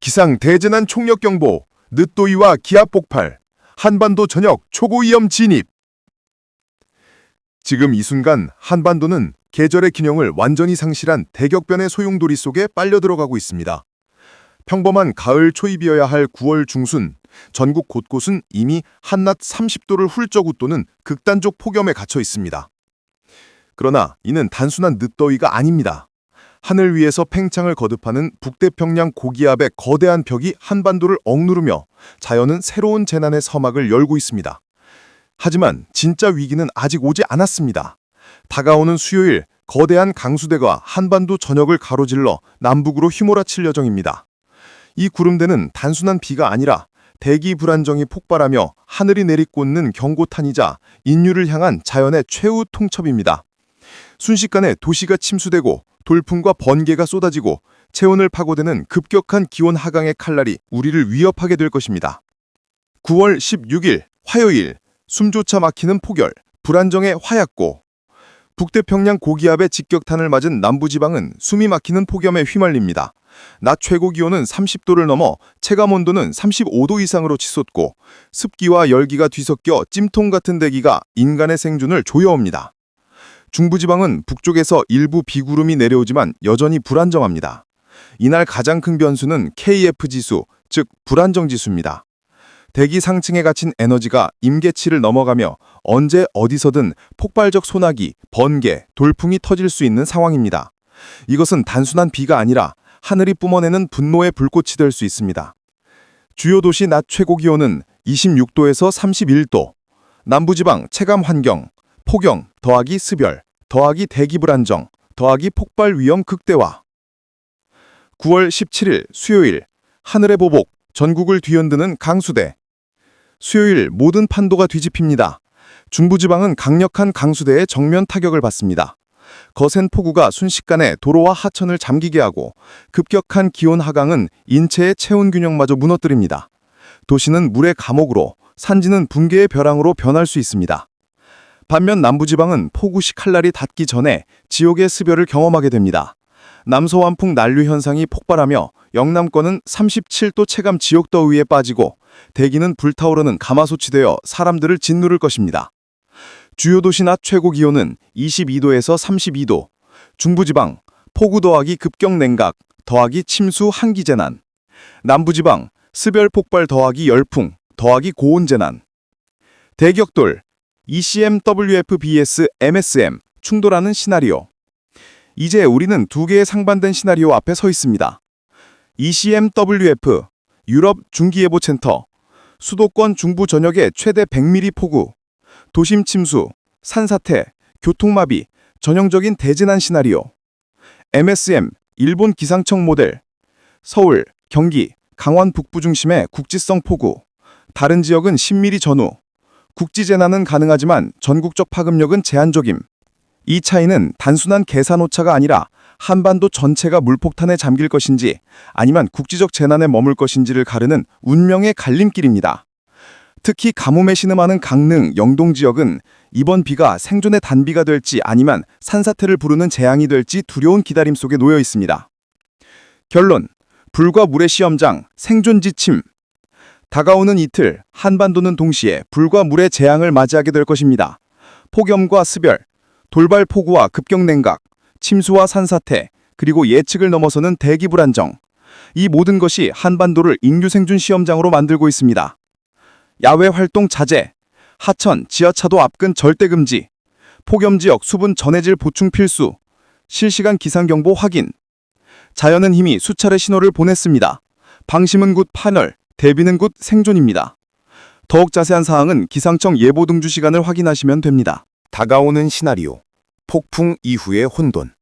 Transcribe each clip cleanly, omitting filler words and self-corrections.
기상 대재난 총력 경보, 늦도위와 기압 폭발, 한반도 전역 초고위험 진입. 지금 이 순간 한반도는 계절의 균형을 완전히 상실한 대격변의 소용돌이 속에 빨려 들어가고 있습니다. 평범한 가을 초입이어야 할 9월 중순, 전국 곳곳은 이미 한낮 30도를 훌쩍 웃도는 극단적 폭염에 갇혀 있습니다. 그러나 이는 단순한 늦더위가 아닙니다. 하늘 위에서 팽창을 거듭하는 북태평양 고기압의 거대한 벽이 한반도를 억누르며 자연은 새로운 재난의 서막을 열고 있습니다. 하지만 진짜 위기는 아직 오지 않았습니다. 다가오는 수요일, 거대한 강수대가 한반도 전역을 가로질러 남북으로 휘몰아칠 예정입니다. 이 구름대는 단순한 비가 아니라 대기 불안정이 폭발하며 하늘이 내리꽂는 경고탄이자 인류를 향한 자연의 최후 통첩입니다. 순식간에 도시가 침수되고 돌풍과 번개가 쏟아지고 체온을 파고드는 급격한 기온 하강의 칼날이 우리를 위협하게 될 것입니다. 9월 16일 화요일, 숨조차 막히는 폭열, 불안정의 화약고. 북태평양 고기압의 직격탄을 맞은 남부지방은 숨이 막히는 폭염에 휘말립니다. 낮 최고 기온은 30도를 넘어 체감온도는 35도 이상으로 치솟고 습기와 열기가 뒤섞여 찜통 같은 대기가 인간의 생존을 조여옵니다. 중부지방은 북쪽에서 일부 비구름이 내려오지만 여전히 불안정합니다. 이날 가장 큰 변수는 KF-지수, 즉 불안정지수입니다. 대기 상층에 갇힌 에너지가 임계치를 넘어가며 언제 어디서든 폭발적 소나기, 번개, 돌풍이 터질 수 있는 상황입니다. 이것은 단순한 비가 아니라 하늘이 뿜어내는 분노의 불꽃이 될 수 있습니다. 주요 도시 낮 최고 기온은 26도에서 31도, 남부지방 체감 환경, 폭염 더하기 습열, 더하기 대기 불안정, 더하기 폭발 위험 극대화. 9월 17일 수요일, 하늘의 보복, 전국을 뒤흔드는 강수대. 수요일 모든 판도가 뒤집힙니다. 중부지방은 강력한 강수대의 정면 타격을 받습니다. 거센 폭우가 순식간에 도로와 하천을 잠기게 하고 급격한 기온 하강은 인체의 체온 균형마저 무너뜨립니다. 도시는 물의 감옥으로, 산지는 붕괴의 벼랑으로 변할 수 있습니다. 반면 남부지방은 폭우시 칼날이 닿기 전에 지옥의 습열을 경험하게 됩니다. 남서완풍 난류 현상이 폭발하며 영남권은 37도 체감 지옥더위에 빠지고 대기는 불타오르는 가마솥이 되어 사람들을 짓누를 것입니다. 주요 도시 낮 최고 기온은 22도에서 32도, 중부지방 폭우 더하기 급격 냉각 더하기 침수 한기 재난, 남부지방 습열 폭발 더하기 열풍 더하기 고온 재난. 대격돌 ECMWF vs MSM 충돌하는 시나리오. 이제 우리는 두 개의 상반된 시나리오 앞에 서 있습니다. ECMWF 유럽 중기예보센터 수도권 중부 전역의 최대 100mm 폭우, 도심 침수, 산사태, 교통마비, 전형적인 대재난 시나리오. MSM 일본 기상청 모델 서울, 경기, 강원 북부 중심의 국지성 폭우, 다른 지역은 10mm 전후. 국지재난은 가능하지만 전국적 파급력은 제한적임. 이 차이는 단순한 계산 오차가 아니라 한반도 전체가 물폭탄에 잠길 것인지 아니면 국지적 재난에 머물 것인지를 가르는 운명의 갈림길입니다. 특히 가뭄에 신음하는 강릉, 영동 지역은 이번 비가 생존의 단비가 될지 아니면 산사태를 부르는 재앙이 될지 두려운 기다림 속에 놓여 있습니다. 결론, 불과 물의 시험장, 생존 지침. 다가오는 이틀, 한반도는 동시에 불과 물의 재앙을 맞이하게 될 것입니다. 폭염과 습열, 돌발 폭우와 급격 냉각, 침수와 산사태, 그리고 예측을 넘어서는 대기 불안정. 이 모든 것이 한반도를 인류 생존 시험장으로 만들고 있습니다. 야외 활동 자제, 하천, 지하차도 앞근 절대 금지, 폭염지역 수분 전해질 보충 필수, 실시간 기상경보 확인. 자연은 이미 수차례 신호를 보냈습니다. 방심은 곧 파멸, 대비는 곧 생존입니다. 더욱 자세한 사항은 기상청 예보 등주 시간을 확인하시면 됩니다. 다가오는 시나리오, 폭풍 이후의 혼돈.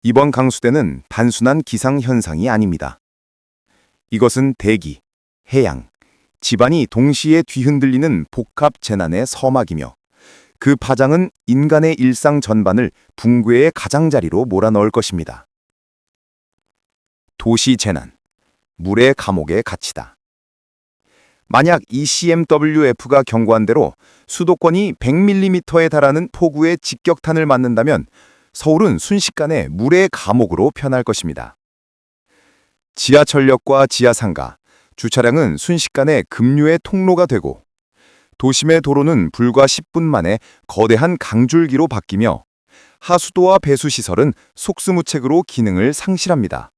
이번 강수대는 단순한 기상현상이 아닙니다. 이것은 대기, 해양, 집안이 동시에 뒤흔들리는 복합 재난의 서막이며 그 파장은 인간의 일상 전반을 붕괴의 가장자리로 몰아넣을 것입니다. 도시 재난, 물의 감옥에 갇히다. 만약 ECMWF가 경고한 대로 수도권이 100mm에 달하는 폭우의 직격탄을 맞는다면 서울은 순식간에 물의 감옥으로 변할 것입니다. 지하철역과 지하상가, 주차량은 순식간에 급류의 통로가 되고 도심의 도로는 불과 10분 만에 거대한 강줄기로 바뀌며 하수도와 배수시설은 속수무책으로 기능을 상실합니다.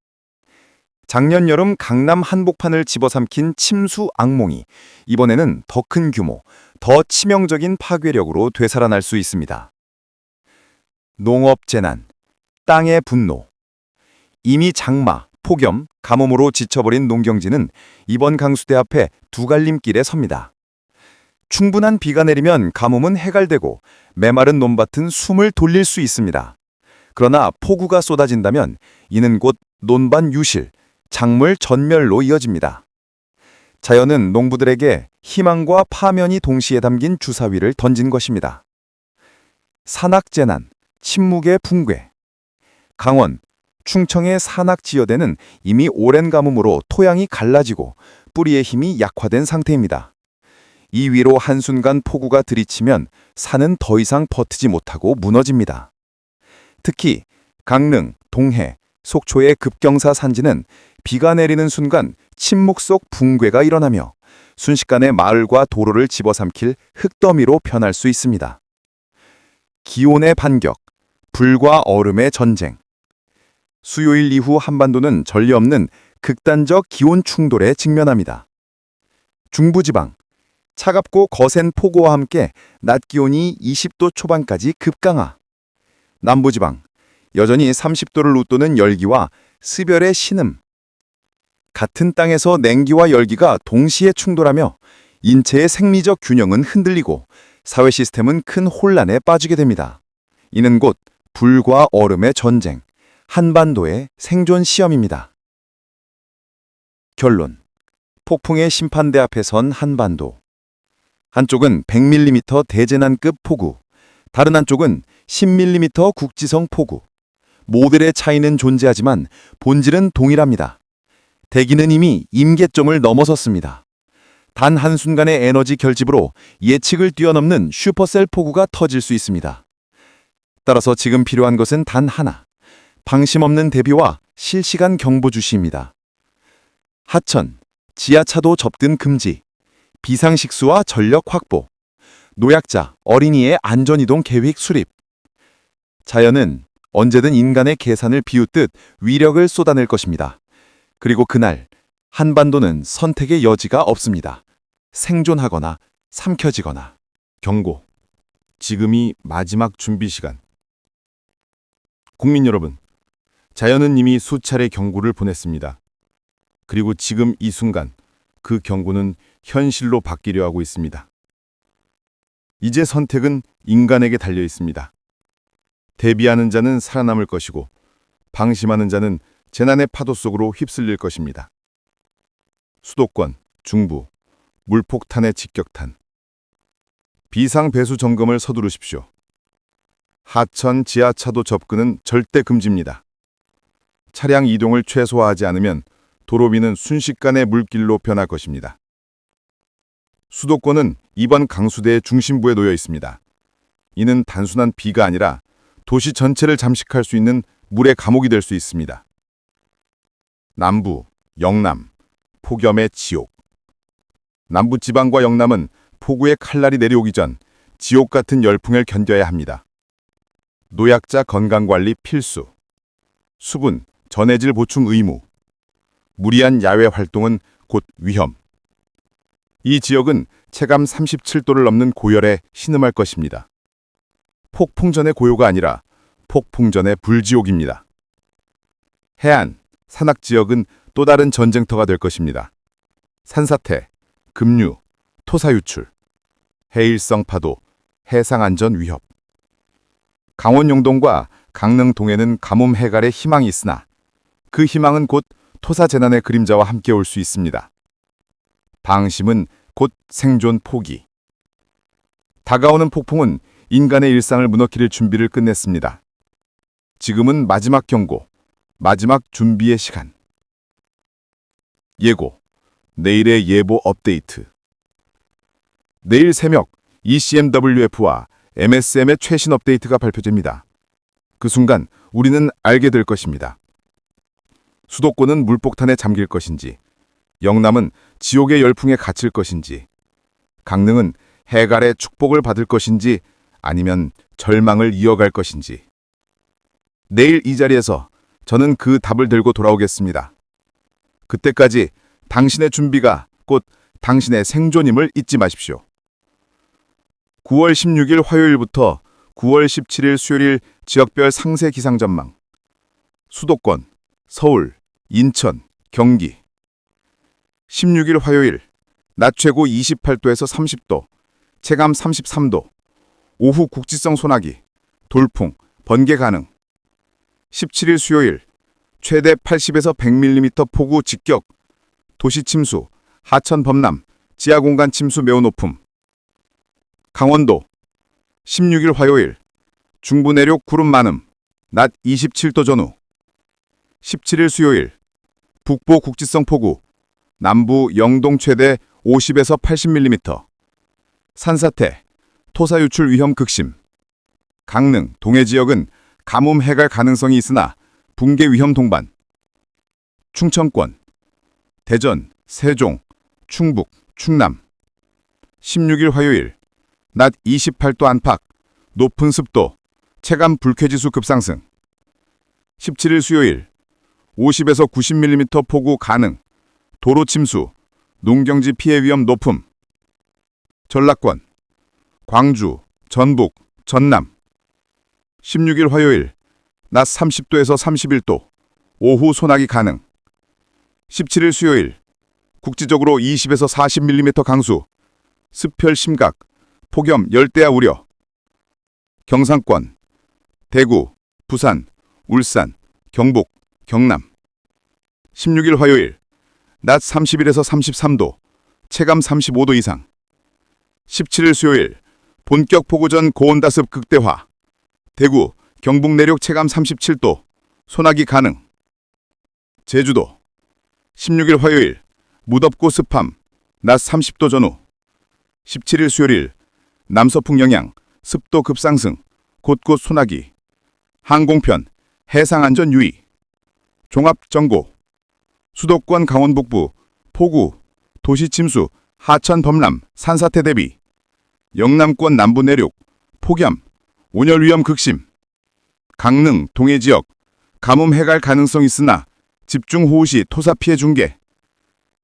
작년 여름 강남 한복판을 집어삼킨 침수 악몽이 이번에는 더 큰 규모, 더 치명적인 파괴력으로 되살아날 수 있습니다. 농업 재난, 땅의 분노. 이미 장마, 폭염, 가뭄으로 지쳐버린 농경지는 이번 강수대 앞에 두 갈림길에 섭니다. 충분한 비가 내리면 가뭄은 해갈되고 메마른 논밭은 숨을 돌릴 수 있습니다. 그러나 폭우가 쏟아진다면 이는 곧 논밭 유실, 작물 전멸로 이어집니다. 자연은 농부들에게 희망과 파면이 동시에 담긴 주사위를 던진 것입니다. 산악재난, 침묵의 붕괴. 강원, 충청의 산악지여대는 이미 오랜 가뭄으로 토양이 갈라지고 뿌리의 힘이 약화된 상태입니다. 이 위로 한순간 폭우가 들이치면 산은 더 이상 버티지 못하고 무너집니다. 특히 강릉, 동해, 속초의 급경사 산지는 비가 내리는 순간 침묵 속 붕괴가 일어나며 순식간에 마을과 도로를 집어삼킬 흙더미로 변할 수 있습니다. 기온의 반격, 불과 얼음의 전쟁. 수요일 이후 한반도는 전례 없는 극단적 기온 충돌에 직면합니다. 중부지방, 차갑고 거센 폭우와 함께 낮 기온이 20도 초반까지 급강하. 남부지방, 여전히 30도를 웃도는 열기와 습열의 신음. 같은 땅에서 냉기와 열기가 동시에 충돌하며 인체의 생리적 균형은 흔들리고 사회 시스템은 큰 혼란에 빠지게 됩니다. 이는 곧 불과 얼음의 전쟁, 한반도의 생존 시험입니다. 결론. 폭풍의 심판대 앞에 선 한반도. 한쪽은 100mm 대재난급 폭우, 다른 한쪽은 10mm 국지성 폭우. 모델의 차이는 존재하지만 본질은 동일합니다. 대기는 이미 임계점을 넘어섰습니다. 단 한순간의 에너지 결집으로 예측을 뛰어넘는 슈퍼셀 폭우가 터질 수 있습니다. 따라서 지금 필요한 것은 단 하나, 방심 없는 대비와 실시간 경보 주시입니다. 하천, 지하차도 접근 금지, 비상식수와 전력 확보, 노약자, 어린이의 안전이동 계획 수립. 자연은 언제든 인간의 계산을 비웃듯 위력을 쏟아낼 것입니다. 그리고 그날 한반도는 선택의 여지가 없습니다. 생존하거나 삼켜지거나. 경고. 지금이 마지막 준비 시간. 국민 여러분, 자연은 이미 수차례 경고를 보냈습니다. 그리고 지금 이 순간 그 경고는 현실로 바뀌려 하고 있습니다. 이제 선택은 인간에게 달려 있습니다. 대비하는 자는 살아남을 것이고 방심하는 자는 재난의 파도 속으로 휩쓸릴 것입니다. 수도권, 중부, 물폭탄의 직격탄. 비상배수 점검을 서두르십시오. 하천, 지하차도 접근은 절대 금지입니다. 차량 이동을 최소화하지 않으면 도로위는 순식간에 물길로 변할 것입니다. 수도권은 이번 강수대의 중심부에 놓여 있습니다. 이는 단순한 비가 아니라 도시 전체를 잠식할 수 있는 물의 감옥이 될 수 있습니다. 남부, 영남, 폭염의 지옥. 남부지방과 영남은 폭우의 칼날이 내려오기 전 지옥 같은 열풍을 견뎌야 합니다. 노약자 건강관리 필수. 수분, 전해질 보충 의무. 무리한 야외 활동은 곧 위험. 이 지역은 체감 37도를 넘는 고열에 신음할 것입니다. 폭풍전의 고요가 아니라 폭풍전의 불지옥입니다. 해안, 산악지역은 또 다른 전쟁터가 될 것입니다. 산사태, 급류, 토사 유출, 해일성 파도, 해상 안전 위협. 강원 영동과 강릉 동해는 가뭄 해갈의 희망이 있으나 그 희망은 곧 토사 재난의 그림자와 함께 올 수 있습니다. 방심은 곧 생존 포기. 다가오는 폭풍은 인간의 일상을 무너뜨릴 준비를 끝냈습니다. 지금은 마지막 경고, 마지막 준비의 시간. 예고, 내일의 예보 업데이트. 내일 새벽 ECMWF와 MSM의 최신 업데이트가 발표됩니다. 그 순간 우리는 알게 될 것입니다. 수도권은 물폭탄에 잠길 것인지, 영남은 지옥의 열풍에 갇힐 것인지, 강릉은 해갈의 축복을 받을 것인지 아니면 절망을 이어갈 것인지. 내일 이 자리에서 저는 그 답을 들고 돌아오겠습니다. 그때까지 당신의 준비가 곧 당신의 생존임을 잊지 마십시오. 9월 16일 화요일부터 9월 17일 수요일 지역별 상세 기상 전망. 수도권, 서울, 인천, 경기. 16일 화요일, 낮 최고 28도에서 30도, 체감 33도, 오후 국지성 소나기, 돌풍, 번개 가능. 17일 수요일, 최대 80에서 100mm 폭우 직격, 도시 침수, 하천 범람, 지하 공간 침수 매우 높음. 강원도, 16일 화요일, 중부 내륙 구름 많음, 낮 27도 전후. 17일 수요일, 북부 국지성 폭우, 남부 영동 최대 50에서 80mm. 산사태, 토사 유출 위험 극심. 강릉, 동해 지역은 가뭄 해갈 가능성이 있으나 붕괴 위험 동반. 충청권, 대전, 세종, 충북, 충남. 16일 화요일, 낮 28도 안팎, 높은 습도, 체감 불쾌지수 급상승. 17일 수요일, 50에서 90mm 폭우 가능, 도로 침수, 농경지 피해 위험 높음. 전라권, 광주, 전북, 전남. 16일 화요일, 낮 30도에서 31도, 오후 소나기 가능. 17일 수요일, 국지적으로 20에서 40mm 강수, 습혈 심각, 폭염 열대야 우려. 경상권, 대구, 부산, 울산, 경북, 경남. 16일 화요일, 낮 31에서 33도, 체감 35도 이상. 17일 수요일, 본격 폭우 전 고온다습 극대화. 대구, 경북 내륙 체감 37도, 소나기 가능. 제주도, 16일 화요일, 무덥고 습함, 낮 30도 전후. 17일 수요일, 남서풍 영향, 습도 급상승, 곳곳 소나기. 항공편, 해상안전 유의. 종합정보, 수도권 강원 북부, 폭우, 도시 침수, 하천 범람, 산사태 대비. 영남권 남부 내륙, 폭염, 온열 위험 극심. 강릉, 동해 지역, 가뭄 해갈 가능성 있으나 집중호우 시 토사 피해 중계.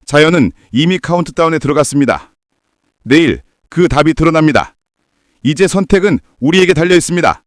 자연은 이미 카운트다운에 들어갔습니다. 내일 그 답이 드러납니다. 이제 선택은 우리에게 달려 있습니다.